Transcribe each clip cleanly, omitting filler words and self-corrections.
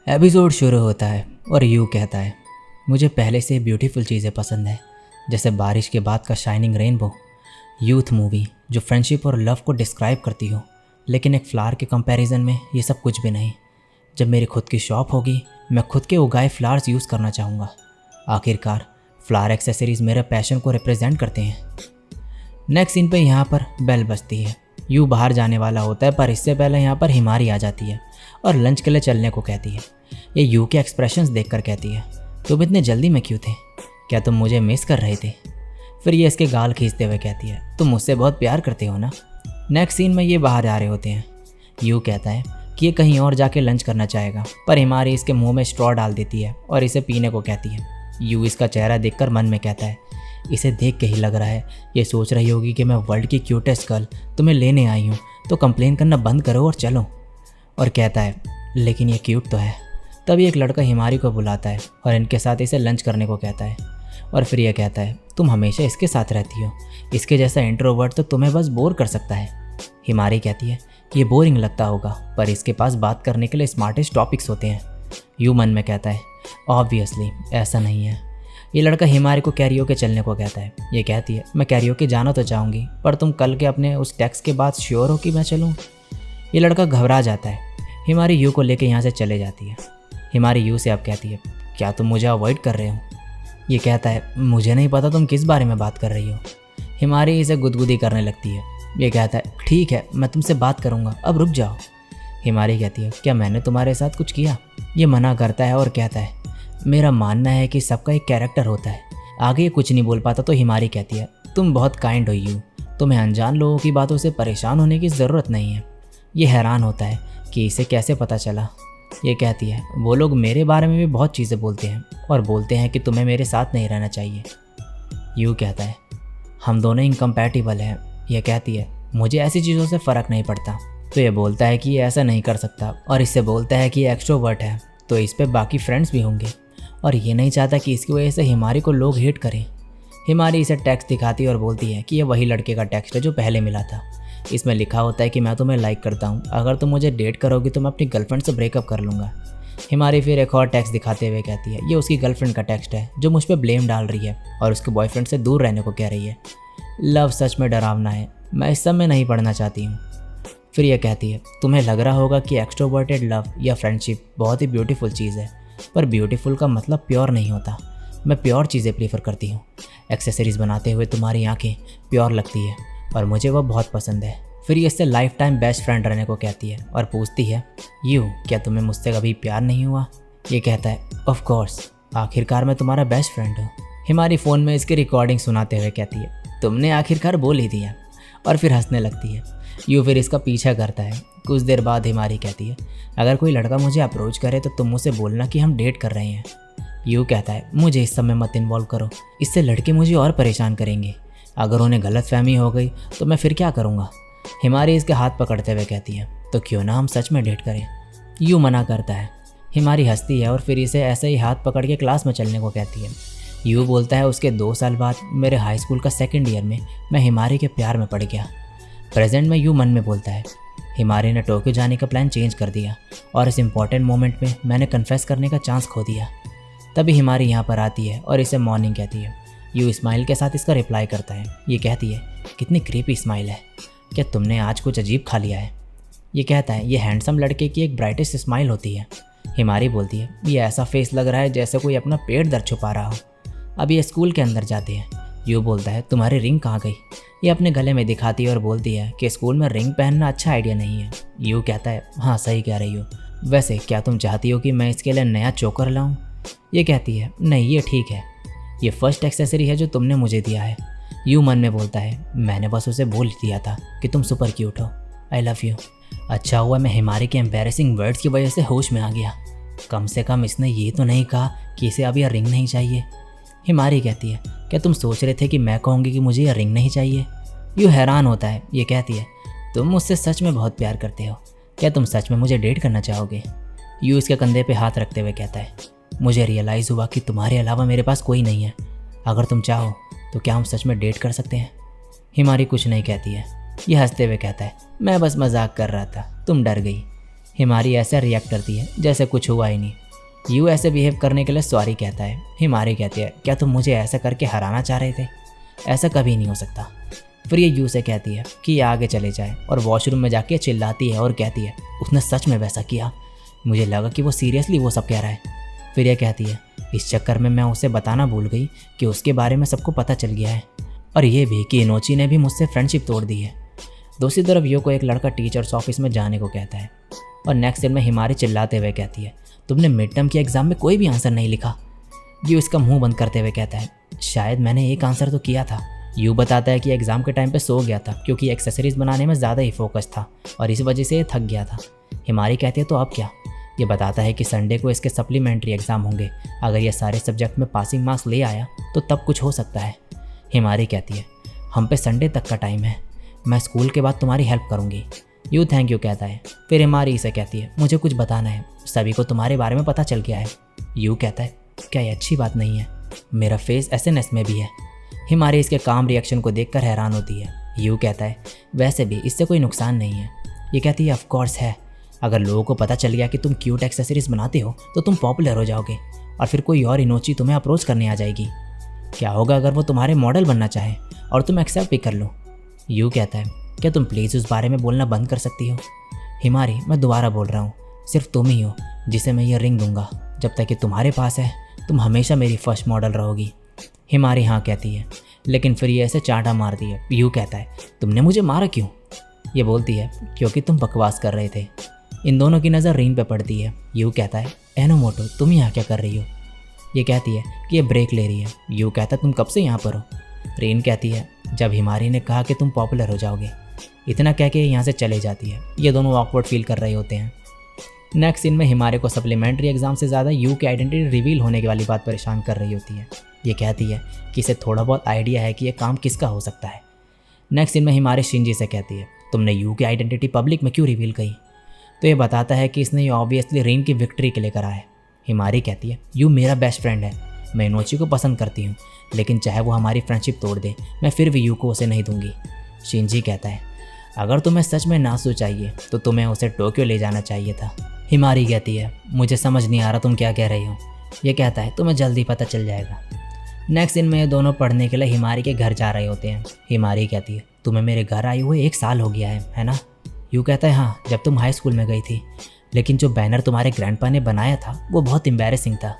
Episode शुरू होता है और यू कहता है, मुझे पहले से ब्यूटीफुल चीज़ें पसंद है, जैसे बारिश के बाद का शाइनिंग रेनबो, यूथ मूवी जो फ्रेंडशिप और लव को डिस्क्राइब करती हो, लेकिन एक फ्लावर के कंपैरिजन में ये सब कुछ भी नहीं। जब मेरी खुद की शॉप होगी, मैं खुद के उगाए फ्लावर्स यूज़ करना चाहूँगा। आखिरकार फ्लावर एक्सेसरीज मेरे पैशन को रिप्रेजेंट करते हैं। नेक्स्ट सीन पे यहाँ पर बेल बजती है। यू बाहर जाने वाला होता है, पर इससे पहले यहाँ पर हिमारी आ जाती है और लंच के लिए चलने को कहती है। ये यू के एक्सप्रेशंस देखकर कहती है, तुम इतने जल्दी में क्यों थे? क्या तुम मुझे मिस कर रहे थे? फिर ये इसके गाल खींचते हुए कहती है, तुम मुझसे बहुत प्यार करते हो ना। नेक्स्ट सीन में ये बाहर आ रहे होते हैं। यू कहता है कि ये कहीं और जाके लंच करना चाहेगा, पर हिमारी इसके मुंह में स्ट्रॉ डाल देती है और इसे पीने को कहती है। यू इसका चेहरा देखकर मन में कहता है, इसे देख के ही लग रहा है ये सोच रही होगी कि मैं वर्ल्ड की क्यूटेस्ट गर्ल तुम्हें लेने आई हूँ, तो कंप्लेन करना बंद करो और चलो। और कहता है, लेकिन ये क्यूट तो है। तभी एक लड़का हिमारी को बुलाता है और इनके साथ इसे लंच करने को कहता है। और फिर यह कहता है, तुम हमेशा इसके साथ रहती हो, इसके जैसा इंट्रोवर्ट तो तुम्हें बस बोर कर सकता है। हिमारी कहती है कि ये बोरिंग लगता होगा, पर इसके पास बात करने के लिए स्मार्टेस्ट टॉपिक्स होते हैं। यू मन में कहता है, ऑब्वियसली ऐसा नहीं है। ये लड़का हिमारी को कैरियोके चलने को कहता है। ये कहती है, मैं कैरियोके जाना तो चाहूँगी, पर तुम कल के अपने उस टेक्स्ट के बाद श्योर हो कि मैं चलूँ? ये लड़का घबरा जाता है। हिमारी यू को लेकर यहाँ से चले जाती है। हिमारी यू से अब कहती है, क्या तुम मुझे अवॉइड कर रहे हो? ये कहता है, मुझे नहीं पता तुम किस बारे में बात कर रही हो। हिमारी इसे गुदगुदी करने लगती है। ये कहता है, ठीक है मैं तुमसे बात करूँगा, अब रुक जाओ। हिमारी कहती है, क्या मैंने तुम्हारे साथ कुछ किया? ये मना करता है और कहता है, मेरा मानना है कि सबका एक कैरेक्टर होता है। आगे ये कुछ नहीं बोल पाता तो हिमारी कहती है, तुम बहुत काइंड हो यू, तुम्हें अनजान लोगों की बातों से परेशान होने की ज़रूरत नहीं है। ये हैरान होता है कि इसे कैसे पता चला। ये कहती है, वो लोग मेरे बारे में भी बहुत चीज़ें बोलते हैं और बोलते हैं कि तुम्हें मेरे साथ नहीं रहना चाहिए। यू कहता है, हम दोनों इनकम्पैटिबल हैं। यह कहती है, मुझे ऐसी चीज़ों से फ़र्क नहीं पड़ता। तो ये बोलता है कि ये ऐसा नहीं कर सकता और इससे बोलता है कि ये एक्सट्रोवर्ट है, तो इस पे बाकी फ्रेंड्स भी होंगे और ये नहीं चाहता कि इसकी वजह से हिमारी को लोग हेट करें। हिमारी इसे टेक्स्ट दिखाती है और बोलती है कि ये वही लड़के का टेक्स्ट है जो पहले मिला था। इसमें लिखा होता है कि मैं तुम्हें लाइक करता हूँ, अगर तुम मुझे डेट करोगी तो मैं अपनी गर्लफ्रेंड से ब्रेकअप कर लूँगा। हिमारी फिर एक और टेक्स्ट दिखाते हुए कहती है, ये उसकी गर्लफ्रेंड का टेक्स्ट है जो मुझ पर ब्लेम डाल रही है और उसके बॉयफ्रेंड से दूर रहने को कह रही है। लव सच में डरावना है, मैं इस सब में नहीं पढ़ना चाहती हूँ। फिर यह कहती है, तुम्हें लग रहा होगा कि एक्सट्रोवर्टेड लव या फ्रेंडशिप बहुत ही ब्यूटीफुल चीज़ है, पर ब्यूटीफुल का मतलब प्योर नहीं होता। मैं प्योर चीज़ें प्रीफर करती हूँ। एक्सेसरीज़ बनाते हुए तुम्हारी आंखें प्योर लगती है और मुझे वह बहुत पसंद है। फिर ये इससे लाइफ टाइम बेस्ट फ्रेंड रहने को कहती है और पूछती है, यू क्या तुम्हें मुझसे कभी प्यार नहीं हुआ? ये कहता है, ऑफ कोर्स, आखिरकार मैं तुम्हारा बेस्ट फ्रेंड हूँ। हिमारी फ़ोन में इसकी रिकॉर्डिंग सुनाते हुए कहती है, तुमने आखिरकार बोल ही दिया, और फिर हंसने लगती है। यू फिर इसका पीछा करता है। कुछ देर बाद हिमारी कहती है, अगर कोई लड़का मुझे अप्रोच करे तो तुम मुझसे बोलना कि हम डेट कर रहे हैं। यू कहता है, मुझे इस सब में मत इन्वॉल्व करो, इससे लड़के मुझे और परेशान करेंगे। अगर उन्हें गलतफहमी हो गई तो मैं फिर क्या करूँगा? हिमारी इसके हाथ पकड़ते हुए कहती है, तो क्यों ना हम सच में डेट करें? यू मना करता है। हिमारी हंसती है और फिर इसे ऐसे ही हाथ पकड़ के क्लास में चलने को कहती है। यू बोलता है, उसके 2 साल बाद मेरे हाई स्कूल का सेकेंड ईयर में मैं हिमारी के प्यार में पड़ गया। प्रेजेंट में यू मन में बोलता है, हिमारी ने टोक्यो जाने का प्लान चेंज कर दिया और इस इम्पॉर्टेंट मोमेंट में मैंने कन्फेस करने का चांस खो दिया। तभी हिमारी यहाँ पर आती है और इसे मॉर्निंग कहती है। यू स्माइल के साथ इसका रिप्लाई करता है। ये कहती है, कितनी क्रीपी स्माइल है, क्या तुमने आज कुछ अजीब खा लिया है? ये कहता है, ये हैंडसम लड़के की एक ब्राइटेस्ट स्माइल होती है। हिमारी बोलती है, ये ऐसा फेस लग रहा है जैसे कोई अपना पेट दर्द छुपा रहा हो। अब ये स्कूल के अंदर जाते हैं। यू बोलता है, तुम्हारी रिंग कहाँ गई? ये अपने गले में दिखाती है और बोलती है कि स्कूल में रिंग पहनना अच्छा आइडिया नहीं है। यू कहता है, हाँ सही कह रही हो, वैसे क्या तुम चाहती हो कि मैं इसके लिए नया चोकर लाऊं? ये कहती है, नहीं ये ठीक है, ये फर्स्ट एक्सेसरी है जो तुमने मुझे दिया है। यू मन में बोलता है, मैंने बस उसे बोल दिया था कि तुम सुपर क्यूट हो, आई लव यू। अच्छा हुआ मैं हिमारी के एम्बैरेसिंग वर्ड्स की वजह से होश में आ गया। कम से कम इसने ये तो नहीं कहा कि इसे अब यह रिंग नहीं चाहिए। हिमारी कहती है, क्या तुम सोच रहे थे कि मैं कहूँगी कि मुझे यह रिंग नहीं चाहिए? यू हैरान होता है। ये कहती है, तुम मुझसे सच में बहुत प्यार करते हो, क्या तुम सच में मुझे डेट करना चाहोगे? यू इसके कंधे पे हाथ रखते हुए कहता है, मुझे रियलाइज़ हुआ कि तुम्हारे अलावा मेरे पास कोई नहीं है। अगर तुम चाहो तो क्या हम सच में डेट कर सकते हैं? हिमारी कुछ नहीं कहती है। यह हंसते हुए कहता है, मैं बस मजाक कर रहा था, तुम डर गई। हिमारी ऐसा रिएक्ट करती है जैसे कुछ हुआ ही नहीं। यू ऐसे बिहेव करने के लिए सॉरी कहता है। हिमारी कहती है, क्या तुम मुझे ऐसा करके हराना चाह रहे थे? ऐसा कभी नहीं हो सकता। फिर ये यू से कहती है कि ये आगे चले जाए और वॉशरूम में जाके चिल्लाती है और कहती है, उसने सच में वैसा किया? मुझे लगा कि वो सीरियसली वो सब कह रहा है। फिर यह कहती है, इस चक्कर में मैं उसे बताना भूल गई कि उसके बारे में सबको पता चल गया है, और ये भी कि इनोची ने भी मुझसे फ्रेंडशिप तोड़ दी है। दूसरी तरफ यू को एक लड़का टीचर्स ऑफिस में जाने को कहता है और नेक्स्ट दिन में हिमारी चिल्लाते हुए कहती है, तुमने मिड टर्म के एग्ज़ाम में कोई भी आंसर नहीं लिखा। यू इसका मुंह बंद करते हुए कहता है, शायद मैंने एक आंसर तो किया था। यू बताता है कि एग्ज़ाम के टाइम पे सो गया था क्योंकि एक्सेसरीज बनाने में ज़्यादा ही फोकस था और इस वजह से ये थक गया था। हिमारी कहती है, तो अब क्या? ये बताता है कि संडे को इसके सप्लीमेंट्री एग्ज़ाम होंगे। अगर ये सारे सब्जेक्ट में पासिंग मार्क्स ले आया तो तब कुछ हो सकता है। हिमारी कहती है, हम पे संडे तक का टाइम है, मैं स्कूल के बाद तुम्हारी हेल्प करूँगी। यू थैंक यू कहता है। फिर हिमारी इसे कहती है, मुझे कुछ बताना है, सभी को तुम्हारे बारे में पता चल गया है। यू कहता है, क्या ये अच्छी बात नहीं है? मेरा फेस एसएनएस में भी है। हिमारी इसके काम रिएक्शन को देखकर हैरान होती है। यू कहता है, वैसे भी इससे कोई नुकसान नहीं है। ये कहती है, ऑफ कोर्स है। अगर लोगों को पता चल गया कि तुम क्यूट एक्सेसरीज बनाते हो तो तुम पॉपुलर हो जाओगे और फिर कोई और इनोची तुम्हें अप्रोच करने आ जाएगी। क्या होगा अगर वो तुम्हारे मॉडल बनना चाहे और तुम एक्सेप्ट भी कर लो? यू कहता है, क्या तुम प्लीज़ उस बारे में बोलना बंद कर सकती हो? हिमारी, मैं दोबारा बोल रहा हूँ, सिर्फ तुम ही हो जिसे मैं ये रिंग दूंगा। जब तक कि तुम्हारे पास है तुम हमेशा मेरी फर्स्ट मॉडल रहोगी। हिमारी हाँ कहती है, लेकिन फिर ये ऐसे चांटा मारती है। यू कहता है, तुमने मुझे मारा क्यों? ये बोलती है, क्योंकि तुम बकवास कर रहे थे। इन दोनों की नज़र रीन पे पड़ती है। यू कहता है, एनोमोटो तुम यहाँ क्या कर रही हो? ये कहती है कि ये ब्रेक ले रही है। यू कहता है, तुम कब से यहाँ पर हो? रीन कहती है, जब हिमारी ने कहा कि तुम पॉपुलर हो जाओगे। इतना कह के यहाँ से चले जाती है। ये दोनों ऑकवर्ड फील कर रहे होते हैं। नेक्स्ट सीन में हिमारी को सप्लीमेंट्री एग्जाम से ज़्यादा यू की आइडेंटिटी रिवील होने की वाली बात परेशान कर रही होती है। ये कहती है कि इसे थोड़ा बहुत आइडिया है कि ये काम किसका हो सकता है। नेक्स्ट सीन में हिमारी शिंजी से कहती है, तुमने यू की आइडेंटिटी पब्लिक में क्यों रिवील की? तो ये बताता है कि इसने ये ऑब्वियसली रीन की विक्ट्री के लिए करा है। हिमारी कहती है, यू मेरा बेस्ट फ्रेंड है, मैं इनोची को पसंद करती हूँ, लेकिन चाहे वो हमारी फ्रेंडशिप तोड़ दे मैं फिर भी यू को उसे नहीं दूंगी। शिंजी कहता है, अगर तुम्हें सच में नासू चाहिए तो तुम्हें उसे टोक्यो ले जाना चाहिए था। हिमारी कहती है, मुझे समझ नहीं आ रहा तुम क्या कह रही हो। ये कहता है, तुम्हें जल्दी पता चल जाएगा। नेक्स्ट दिन में ये दोनों पढ़ने के लिए हिमारी के घर जा रहे होते हैं। हिमारी कहती है, तुम्हें मेरे घर आए हुए 1 साल हो गया है ना? यू कहता है, हाँ, जब तुम हाई स्कूल में गई थी, लेकिन जो बैनर तुम्हारे ग्रैंडपा ने बनाया था वो बहुत एम्बैरेसिंग था।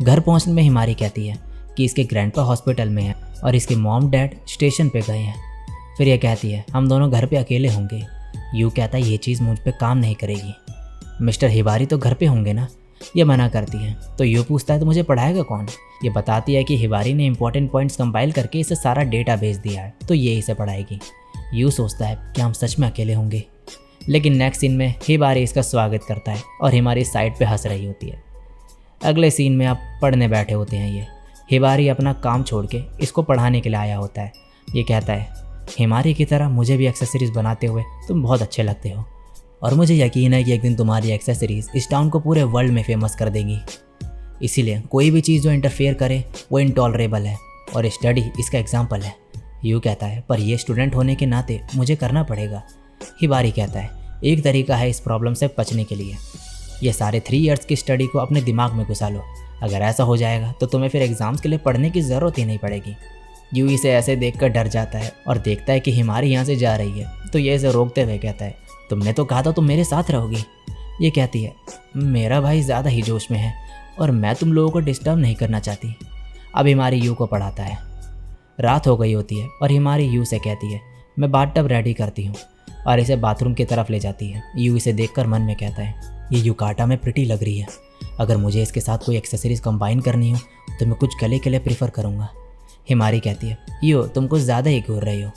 घर पहुंचने में हिमारी कहती है कि इसके ग्रैंडपा हॉस्पिटल में है और इसके मॉम डैड स्टेशन पे गए हैं। फिर यह कहती है, हम दोनों घर पे अकेले होंगे। यू कहता है, ये चीज़ मुझ पे काम नहीं करेगी, मिस्टर हिबारी तो घर पे होंगे ना। ये मना करती है। तो यू पूछता है, तो मुझे पढ़ाएगा कौन? ये बताती है कि हिबारी ने इंपॉर्टेंट पॉइंट्स कंपाइल करके इसे सारा डेटा भेज दिया है, तो ये इसे पढ़ाएगी। यू सोचता है कि हम सच में अकेले होंगे, लेकिन नेक्स्ट सीन में हिबारी इसका स्वागत करता है और हिमारी साइड पे हंस रही होती है। अगले सीन में आप पढ़ने बैठे होते हैं। ये हिबारी अपना काम छोड़ के इसको पढ़ाने के लिए आया होता है। ये कहता है, हिमारी की तरह मुझे भी एक्सेसरीज़ बनाते हुए तुम बहुत अच्छे लगते हो और मुझे यकीन है कि एक दिन तुम्हारी एक्सेसरीज़ इस टाउन को पूरे वर्ल्ड में फेमस कर देंगी। इसीलिए कोई भी चीज़ जो इंटरफेयर करे वो इनटॉलरेबल है और स्टडी इसका एग्जाम्पल है। यू कहता है, पर यह स्टूडेंट होने के नाते मुझे करना पड़ेगा। हिबारी कहता है, एक तरीका है इस प्रॉब्लम से बचने के लिए, ये सारे 3 इयर्स की स्टडी को अपने दिमाग में घुसा लो। अगर ऐसा हो जाएगा तो तुम्हें फिर एग्ज़ाम्स के लिए पढ़ने की ज़रूरत ही नहीं पड़ेगी। यू इसे ऐसे देखकर डर जाता है और देखता है कि हिमारी यहाँ से जा रही है, तो ये इसे रोकते हुए कहता है, तुमने तो कहा था तुम मेरे साथ रहोगी। ये कहती है, मेरा भाई ज़्यादा ही जोश में है और मैं तुम लोगों को डिस्टर्ब नहीं करना चाहती। अब हिमारी यू को पढ़ाता है। रात हो गई होती है और हिमारी यू से कहती है, मैं बाथटब रेडी करती हूँ, और इसे बाथरूम की तरफ ले जाती है। यू इसे देखकर मन में कहता है, ये युकाटा में प्रिटी लग रही है, अगर मुझे इसके साथ कोई एक्सेसरीज कंबाइन करनी हो तो मैं कुछ गले के लिए प्रीफर करूँगा। हिमारी कहती है, यो तुम कुछ ज़्यादा ही घूर रही हो।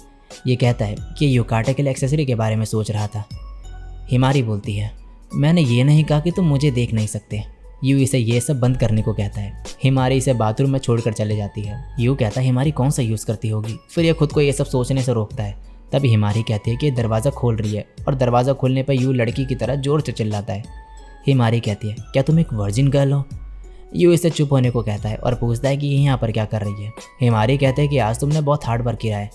ये कहता है कि युकाटा के लिए एक्सेसरी के बारे में सोच रहा था। हिमारी बोलती है, मैंने ये नहीं कहा कि तुम मुझे देख नहीं सकते। यू इसे ये सब बंद करने को कहता है। हिमारी इसे बाथरूम में छोड़कर चले जाती है। यू कहता है, हिमारी कौन सा यूज़ करती होगी। फिर ये खुद को ये सब सोचने से रोकता है। तभी हिमारी कहती है कि दरवाज़ा खोल रही है और दरवाज़ा खोलने पर यू लड़की की तरह जोर से चिल्लाता है। हिमारी कहती है, क्या तुम एक वर्जिन गर्ल हो? यू इसे चुप होने को कहता है और पूछता है कि ये यहाँ पर क्या कर रही है। हिमारी कहते हैं कि आज तुमने बहुत हार्ड वर्क किया है,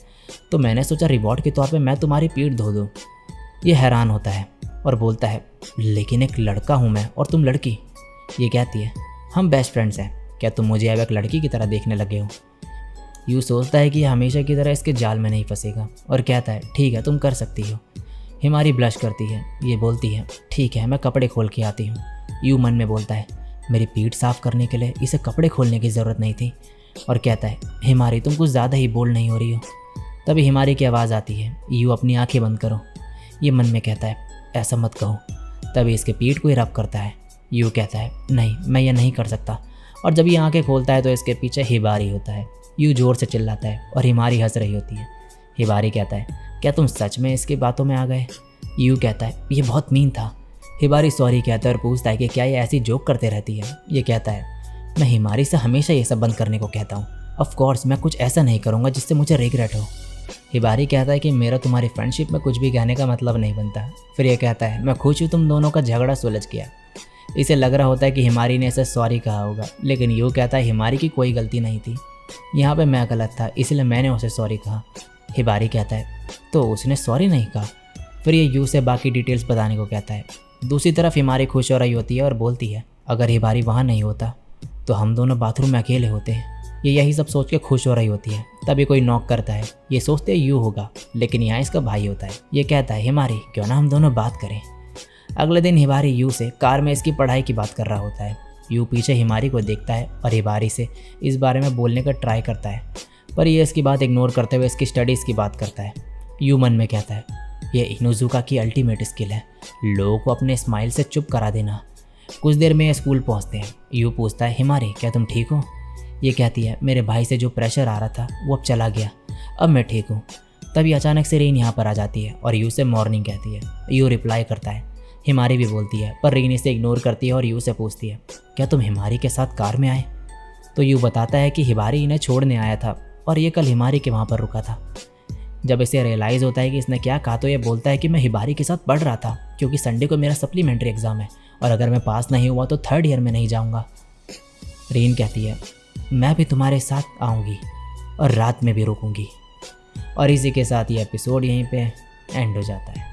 तो मैंने सोचा रिवॉर्ड के तौर पे मैं तुम्हारी पीठ धो दूँ। ये हैरान होता है। और बोलता है लेकिन एक लड़का हूँ मैं और तुम लड़की। ये कहती है हम बेस्ट फ्रेंड्स हैं, क्या तुम मुझे अब एक लड़की की तरह देखने लगे हो। यू सोचता है कि हमेशा की तरह इसके जाल में नहीं फंसेगा और कहता है ठीक है तुम कर सकती हो। हिमारी ब्लश करती है, ये बोलती है ठीक है मैं कपड़े खोल के आती हूँ। यू मन में बोलता है मेरी पीठ साफ़ करने के लिए इसे कपड़े खोलने की ज़रूरत नहीं थी और कहता है हिमारी तुम कुछ ज़्यादा ही बोल्ड नहीं हो रही हो। तभी हिमारी की आवाज़ आती है यू अपनी आंखें बंद करो। ये मन में कहता है ऐसा मत कहो। तभी इसके पीठ को ही रब करता है। यू कहता है नहीं मैं ये नहीं कर सकता और जब ये आंखें खोलता है तो इसके पीछे हिबारी होता है। यू ज़ोर से चिल्लाता है और हिमारी हंस रही होती है। हिबारी कहता है क्या तुम सच में इसकी बातों में आ गए। यू कहता है ये बहुत मीन था। हिबारी सॉरी कहता है और पूछता है कि क्या ये ऐसी जोक करते रहती है। ये कहता है मैं हिमारी से हमेशा ये सब बंद करने को कहता हूँ, ऑफ कोर्स मैं कुछ ऐसा नहीं करूँगा जिससे मुझे रिग्रेट हो। हिबारी कहता है कि मेरा तुम्हारी फ्रेंडशिप में कुछ भी कहने का मतलब नहीं बनता। फिर ये कहता है मैं खुश हूँ तुम दोनों का झगड़ा सुलझ गया। इसे लग रहा होता है कि हिमारी ने इसे सॉरी कहा होगा, लेकिन यू कहता है हिमारी की कोई गलती नहीं थी, यहाँ पे मैं गलत था इसलिए मैंने उसे सॉरी कहा। हिबारी कहता है तो उसने सॉरी नहीं कहा। फिर ये यू से बाकी डिटेल्स बताने को कहता है। दूसरी तरफ हिमारी खुश हो रही होती है और बोलती है अगर हिबारी वहाँ नहीं होता तो हम दोनों बाथरूम में अकेले होते हैं। ये यही सब सोच के खुश हो रही होती है। तभी कोई नॉक करता है। ये सोचते यू होगा, लेकिन यहाँ इसका भाई होता है। ये कहता है हिमारी क्यों ना हम दोनों बात करें। अगले दिन हिबारी यू से कार में इसकी पढ़ाई की बात कर रहा होता है। यू पीछे हिमारी को देखता है और हिबारी से इस बारे में बोलने का ट्राई करता है, पर ये इसकी बात इग्नोर करते हुए इसकी स्टडीज़ की बात करता है। यू मन में कहता है ये इनुजुका की अल्टीमेट स्किल है, लोगों को अपने स्माइल से चुप करा देना। कुछ देर में स्कूल पहुंचते हैं। यू पूछता है हिमारी क्या तुम ठीक हो। ये कहती है मेरे भाई से जो प्रेशर आ रहा था वो अब चला गया, अब मैं ठीक हूँ। तभी अचानक से रीन यहाँ पर आ जाती है और यू से मॉर्निंग कहती है। यू रिप्लाई करता है। हिमारी भी बोलती है, पर रीन इसे इग्नोर करती है और यू से पूछती है क्या तुम हिमारी के साथ कार में आए। तो यू बताता है कि हिमारी इन्हें छोड़ने आया था और ये कल हिमारी के वहाँ पर रुका था। जब इसे रियलाइज़ होता है कि इसने क्या कहा तो ये बोलता है कि मैं हिबारी के साथ पढ़ रहा था क्योंकि संडे को मेरा सप्लीमेंट्री एग्ज़ाम है और अगर मैं पास नहीं हुआ तो 3rd ईयर में नहीं जाऊंगा। रीन कहती है मैं भी तुम्हारे साथ आऊँगी और रात में भी रुकूंगी। और इसी के साथ ये एपिसोड यहीं पे एंड हो जाता है।